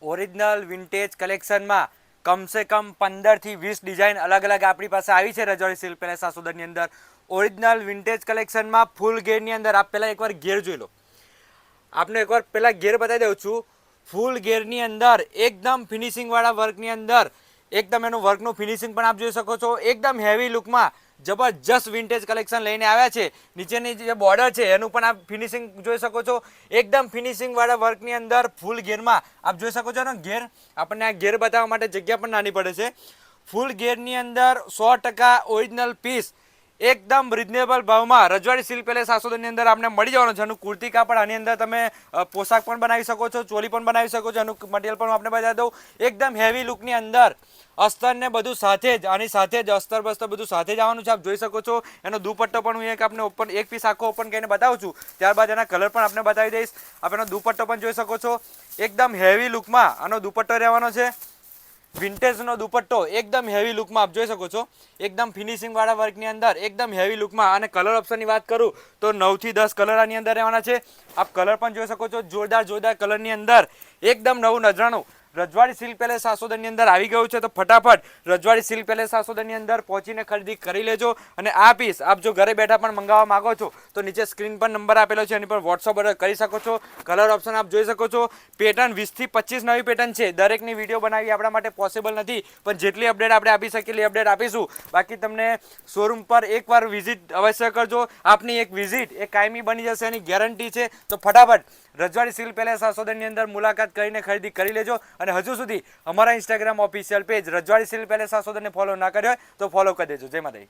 Original vintage કલેક્શનમાં કમસે કમ 15 થી 20 design અલગ અલગ આપણી પાસે આવી છે રજવાડી સિલ્ક પેલેસ સાસોદની અંદર। ઓરિજિનલ વિન્ટેજ કલેક્શનમાં ફૂલ ઘેરની અંદર આપ પહેલાં એકવાર ઘેર જોઈ લો। આપને એકવાર પહેલાં ઘેર બતાવી દઉં છું। ફૂલ ઘેરની અંદર એકદમ ફિનિશિંગવાળા વર્કની અંદર એકદમ એનું વર્કનું ફિનિશિંગ પણ આપ જોઈ શકો છો। એકદમ હેવી લુકમાં જબરજસ્ત વિન્ટેજ કલેક્શન લઈને આવ્યા છે। નીચેની જે બોર્ડર છે એનું પણ આપ ફિનિશિંગ જોઈ શકો છો। એકદમ ફિનિશિંગવાળા વર્કની અંદર ફૂલ ઘેરમાં આપ જોઈ શકો છો ને ઘેર આપણને આ ઘેર બતાવવા માટે જગ્યા પણ નાની પડે છે। ફૂલ ઘેરની અંદર 100% ઓરિજિનલ પીસ एकदम रिजनेबल भाव में रजवाड़ी सिल्क पेलेस सासोदनी अंदर आपने मळी जवानुं छे। कुर्ती कापड़ आनी अंदर तमे पोशाक पण बनावी शको छो, चोली पण बनावी शको छो। मटीरियल पण आपने बतावी दઉં। एकदम हेवी लुक नी अंदर अस्तर ने बधुं साथे ज आनी साथे ज अस्तर बस्तर बधुं साथे ज आववानुं छे। आप जोई शको छो। एनो दुपट्टो पण हुं एक आपने ओपन एक पीस आखो ओपन करीने बतावुं छुं। त्यारबाद एना कलर पण आपने बतावी दईश। आप एनो दुपट्टो पण जोई शको छो। एकदम हेवी लुक में आनो दुपट्टो रहेवानो छे। विंटेज नो दुपट्टो एकदम हेवी लुक में आप जोई शको छो। एकदम फिनिशिंग वाला वर्क नी अंदर एकदम हेवी लुक में। आने कलर ऑप्शन की बात करूँ तो 9 થી 10 कलर आनी अंदर रहवाना छे। आप कलर पण जोई शको छो। जोरदार जोरदार कलर नी अंदर एकदम नवुं नजराणुं रजवाड़ी सिल्क पेलेस सासोदनी अंदर आवी गयुं छे। तो फटाफट रजवाड़ी सिल्क पेलेस सासोदनी अंदर पहोंचीने खरीदी करी लेजो। अने आ पीस आप जो घरे बैठा पण मंगाववा मांगो छो तो नीचे स्क्रीन पर नंबर आपेलो छे, एनी पर व्हाट्सएप ऑर्डर करी शको छो। कलर ऑप्शन आप जोई शको छो। पेटर्न 20 થી 25 नवी पेटर्न छे। दरेकनी विडियो बनावी आपणा माटे पॉसिबल नहीं, पण जेटली अपडेट आपणे आपी शकीए એટલી अपडेट आपीशुं। बाकी तमने शोरूम पर एकवार विजिट अवश्य करजो। आपनी एक विजिट एक कायमी बनी जशे एनी गेरंटी छे। तो फटाफट रजवाड़ी सिल्क पेलेस सासोदनी अंदर मुलाकात करीने खरीदी करी लेजो। અને હજુ સુધી અમારા ઇન્સ્ટાગ્રામ ઓફિશિયલ પેજ રજવાડી સિલ્ક પેલેસ સાસોદને ફોલો ના કર્યો હોય તો ફોલો કરી દેજો। જય માતાજી।